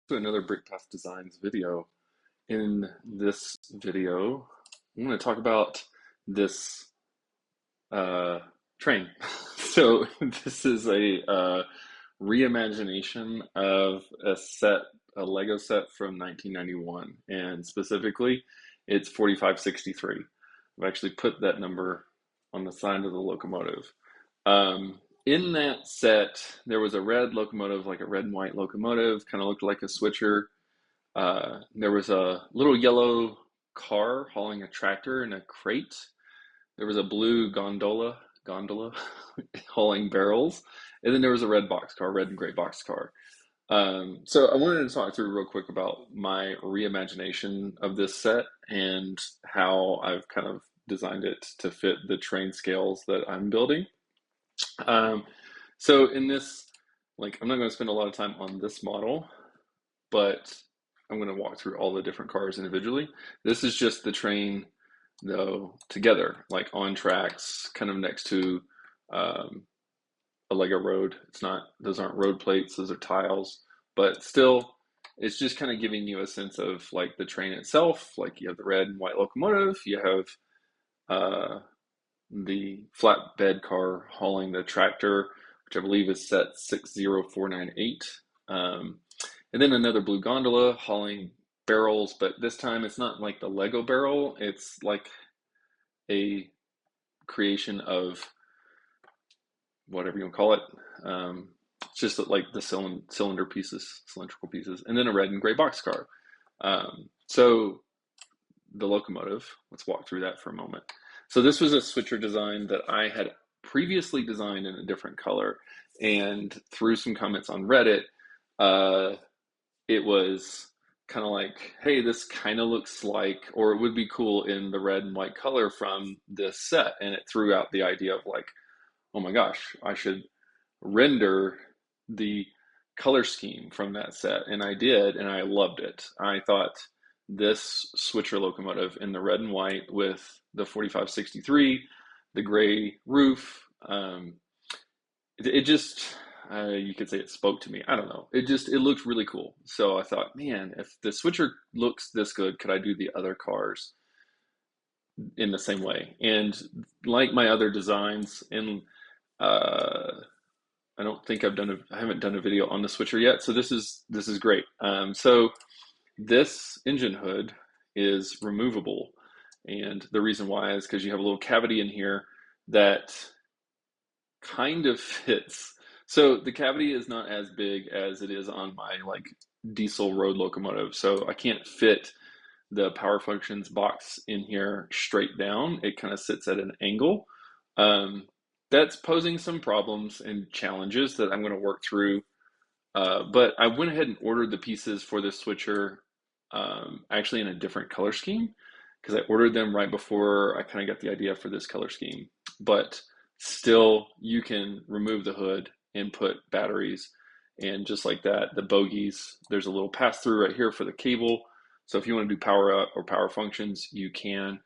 To another Brick Path Designs video. In this video, I'm going to talk about this uh, train. So this is a reimagination of a Lego set from 1991, and specifically, it's 4563. I've actually put that number on the side of the locomotive. In that set, there was a red locomotive, like a red and white locomotive, kind of looked like a switcher. There was a little yellow car hauling a tractor in a crate. There was a blue gondola hauling barrels, and then there was a red boxcar, red and gray boxcar. So I wanted to talk through real quick about my reimagination of this set and how I've kind of designed it to fit the train scales that I'm building. Um, so in this, like, I'm not going to spend a lot of time on this model, but I'm going to walk through all the different cars individually. This is just the train, though, together, like on tracks, kind of next to um, a Lego road. It's not; those aren't road plates; those are tiles. But still, it's just kind of giving you a sense of like the train itself. Like you have the red and white locomotive, you have uh, the flatbed car hauling the tractor, which I believe is set 60498. And then another blue gondola hauling barrels, but this time it's not like the Lego barrel, it's like a creation of whatever you want to call it. It's just like the cylinder pieces, cylindrical pieces, and then a red and gray box car. So the locomotive, let's walk through that for a moment. So this was a switcher design that I had previously designed in a different color, and through some comments on Reddit, uh, it was kind of like, hey, this kind of looks like, or it would be cool in the red and white color from this set. And it threw out the idea of like, oh my gosh, I should render the color scheme from that set. And I did, and I loved it. I thought this switcher locomotive in the red and white with the 4563, the gray roof, it just you could say it spoke to me. I don't know. It looked really cool. So I thought, man, if the switcher looks this good, could I do the other cars in the same way? And like my other designs, and uh, I don't think I haven't done a video on the switcher yet. So this is great. So this engine hood is removable, and the reason why is because you have a little cavity in here that kind of fits. So the cavity is not as big as it is on my like diesel road locomotive. So I can't fit the power functions box in here straight down. It kind of sits at an angle. Um, that's posing some problems and challenges that I'm going to work through. But I went ahead and ordered the pieces for this switcher actually in a different color scheme because I ordered them right before I kind of got the idea for this color scheme. But still, you can remove the hood and put batteries. And just like that, the bogies, there's a little pass through right here for the cable. So if you want to do power up or power functions, you can.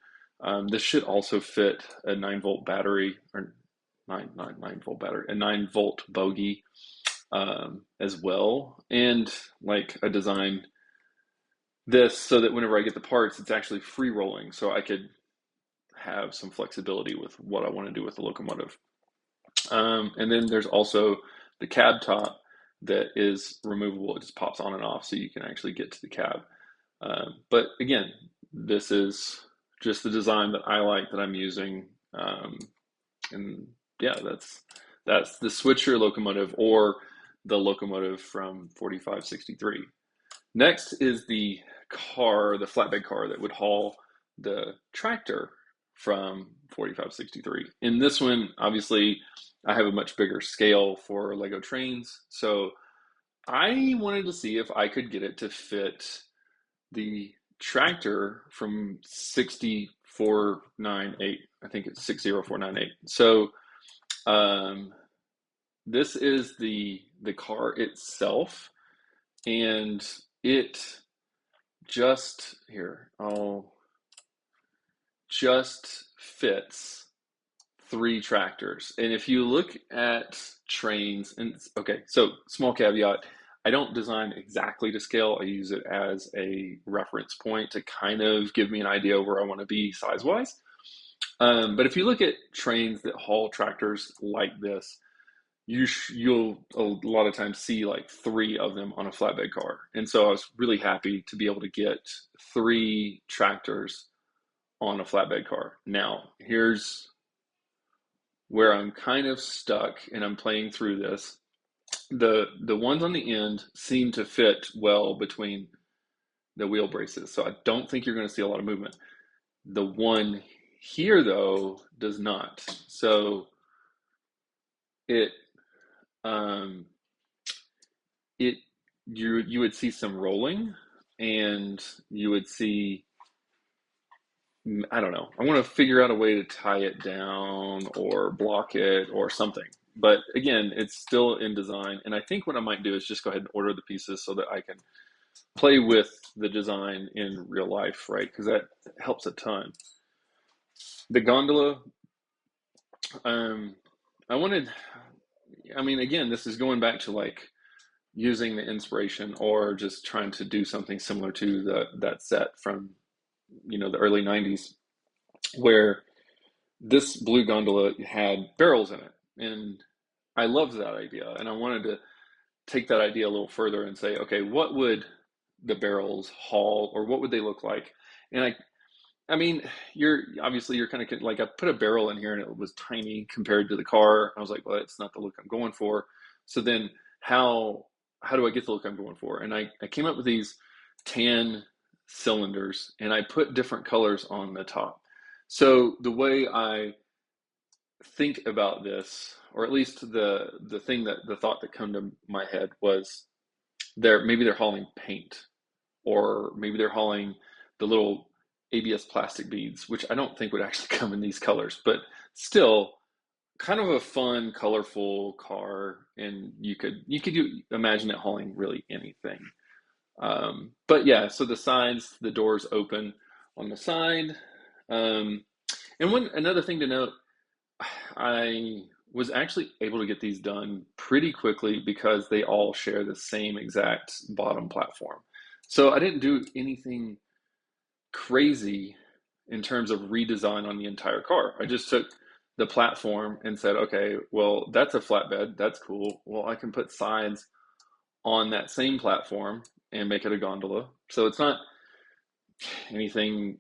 This should also fit a 9-volt battery or 9 volt battery, a 9-volt bogie as well. And like I designed this so that whenever I get the parts, it's actually free rolling. So I could have some flexibility with what I want to do with the locomotive. And then there's also the cab top that is removable. It just pops on and off so you can actually get to the cab. But again, this is just the design that I like that I'm using. And yeah, that's the switcher locomotive or the locomotive from 4563. Next is the car, the flatbed car that would haul the tractor from 4563. In this one, obviously, I have a much bigger scale for Lego trains, so I wanted to see if I could get it to fit the tractor from 6498. I think it's 60498. So um, this is the car itself, and it I'll just fits 3 tractors. And if you look at trains, and okay, so small caveat, I don't design exactly to scale. I use it as a reference point to kind of give me an idea where I want to be size-wise. But if you look at trains that haul tractors like this, you'll a lot of times see like three of them on a flatbed car. And so I was really happy to be able to get three tractors on a flatbed car. Now, here's where I'm kind of stuck and I'm playing through this. The ones on the end seem to fit well between the wheel braces, so I don't think you're going to see a lot of movement. The one here, though, does not. So it um, it you would see some rolling, and you would see, I don't know. I want to figure out a way to tie it down or block it or something. But again, it's still in design, and I think what I might do is just go ahead and order the pieces so that I can play with the design in real life, right? Because that helps a ton. The gondola, um, I wanted, I mean, again, this is going back to like using the inspiration or just trying to do something similar to that set from, the early 90s, where this blue gondola had barrels in it. And I loved that idea. And I wanted to take that idea a little further and say, okay, what would the barrels haul, or what would they look like? And I mean, you're kind of like, I put a barrel in here and it was tiny compared to the car. I was like, well, that's not the look I'm going for. So then how do I get the look I'm going for? And I came up with these tan cylinders, and I put different colors on the top. So the way I think about this, or at least the thought that come to my head was, maybe they're hauling paint, or maybe they're hauling the little ABS plastic beads, which I don't think would actually come in these colors, but still kind of a fun, colorful car. And you could imagine it hauling really anything. But yeah, so the sides, the doors open on the side. Um, and another thing to note, I was actually able to get these done pretty quickly because they all share the same exact bottom platform. So I didn't do anything crazy in terms of redesign on the entire car. I just took the platform and said, okay, well, that's a flatbed. That's cool. Well, I can put sides on that same platform and make it a gondola. So it's not anything,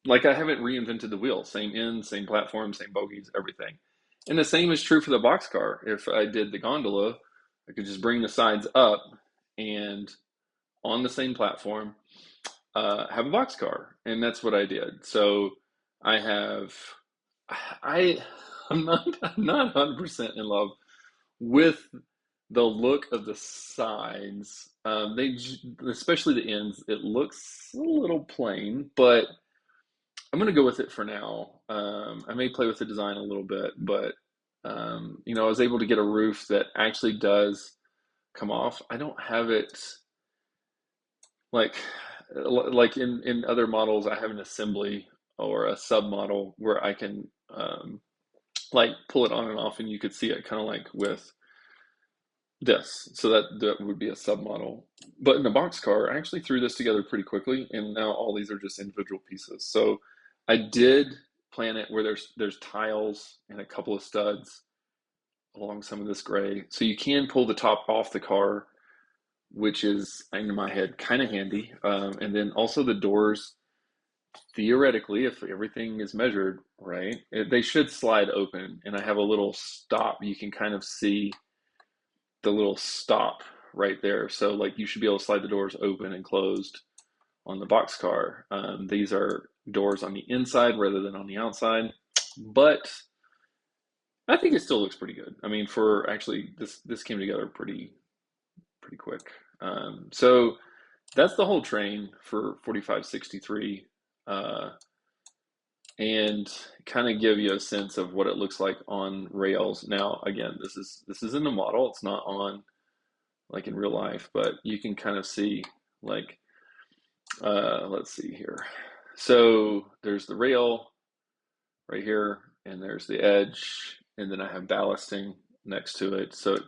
like I haven't reinvented the wheel. Same ends, same platform, same bogies, everything. And the same is true for the boxcar. If I did the gondola, I could just bring the sides up and on the same platform, have a boxcar, and that's what I did. So I have, I, I'm not 100% in love with the look of the sides. Especially the ends, it looks a little plain, but I'm gonna go with it for now. I may play with the design a little bit, but I was able to get a roof that actually does come off. I don't have it like in other models. I have an assembly or a sub model where I can like pull it on and off, and you could see it kind of like with this. So that would be a sub model. But in the box car, I actually threw this together pretty quickly, and now all these are just individual pieces. So I did plan it where there's tiles and a couple of studs along some of this gray, so you can pull the top off the car, which is, in my head, kind of handy. And then also the doors, theoretically, if everything is measured right, they should slide open. And I have a little stop. You can kind of see the little stop right there. So like you should be able to slide the doors open and closed on the box car. These are doors on the inside rather than on the outside, but I think it still looks pretty good. I mean, for actually this came together pretty quick. So that's the whole train for 4563, and kind of give you a sense of what it looks like on rails. Now, again, this is in the model. It's not on like in real life, but you can kind of see like, let's see here. So there's the rail right here, and there's the edge, and then I have ballasting next to it. So it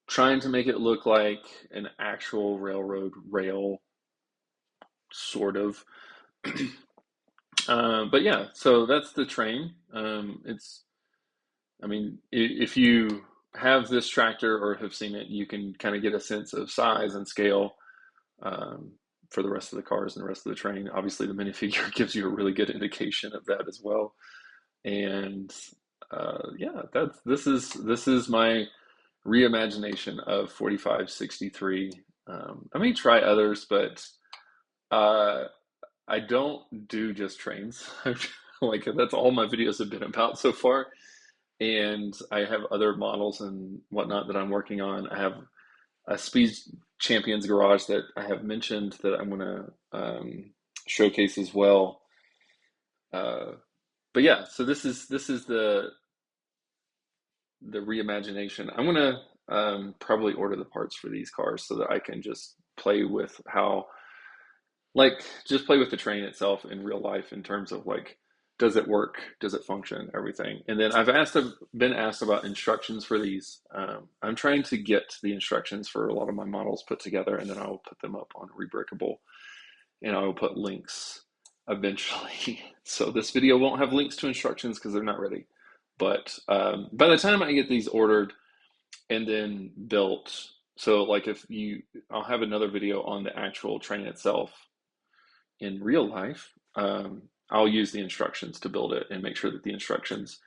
trying to make it look like an actual railroad rail, sort of. But yeah, so that's the train. I mean, if you have this tractor or have seen it, you can kind of get a sense of size and scale um, for the rest of the cars and the rest of the train. Obviously, the minifigure gives you a really good indication of that as well. And yeah, this is my reimagination of 4563. I may try others, but uh, I don't do just trains. Like that's all my videos have been about so far. And I have other models and whatnot that I'm working on. I have a Speed Champions garage that I have mentioned that I'm going to showcase as well. Uh, but yeah, so this is the reimagination. I'm gonna probably order the parts for these cars so that I can just play with how, like, just play with the train itself in real life in terms of like, does it work? Does it function? Everything. And then been asked about instructions for these. I'm trying to get the instructions for a lot of my models put together, and then I will put them up on Rebrickable, and I will put links eventually. So this video won't have links to instructions because they're not ready. But by the time I get these ordered and then built, so like I'll have another video on the actual train itself in real life. I'll use the instructions to build it and make sure that the instructions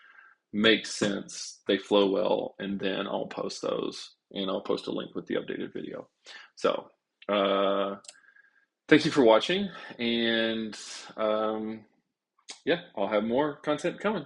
make sense, they flow well, and then I'll post those and I'll post a link with the updated video. So thank you for watching, and yeah, I'll have more content coming.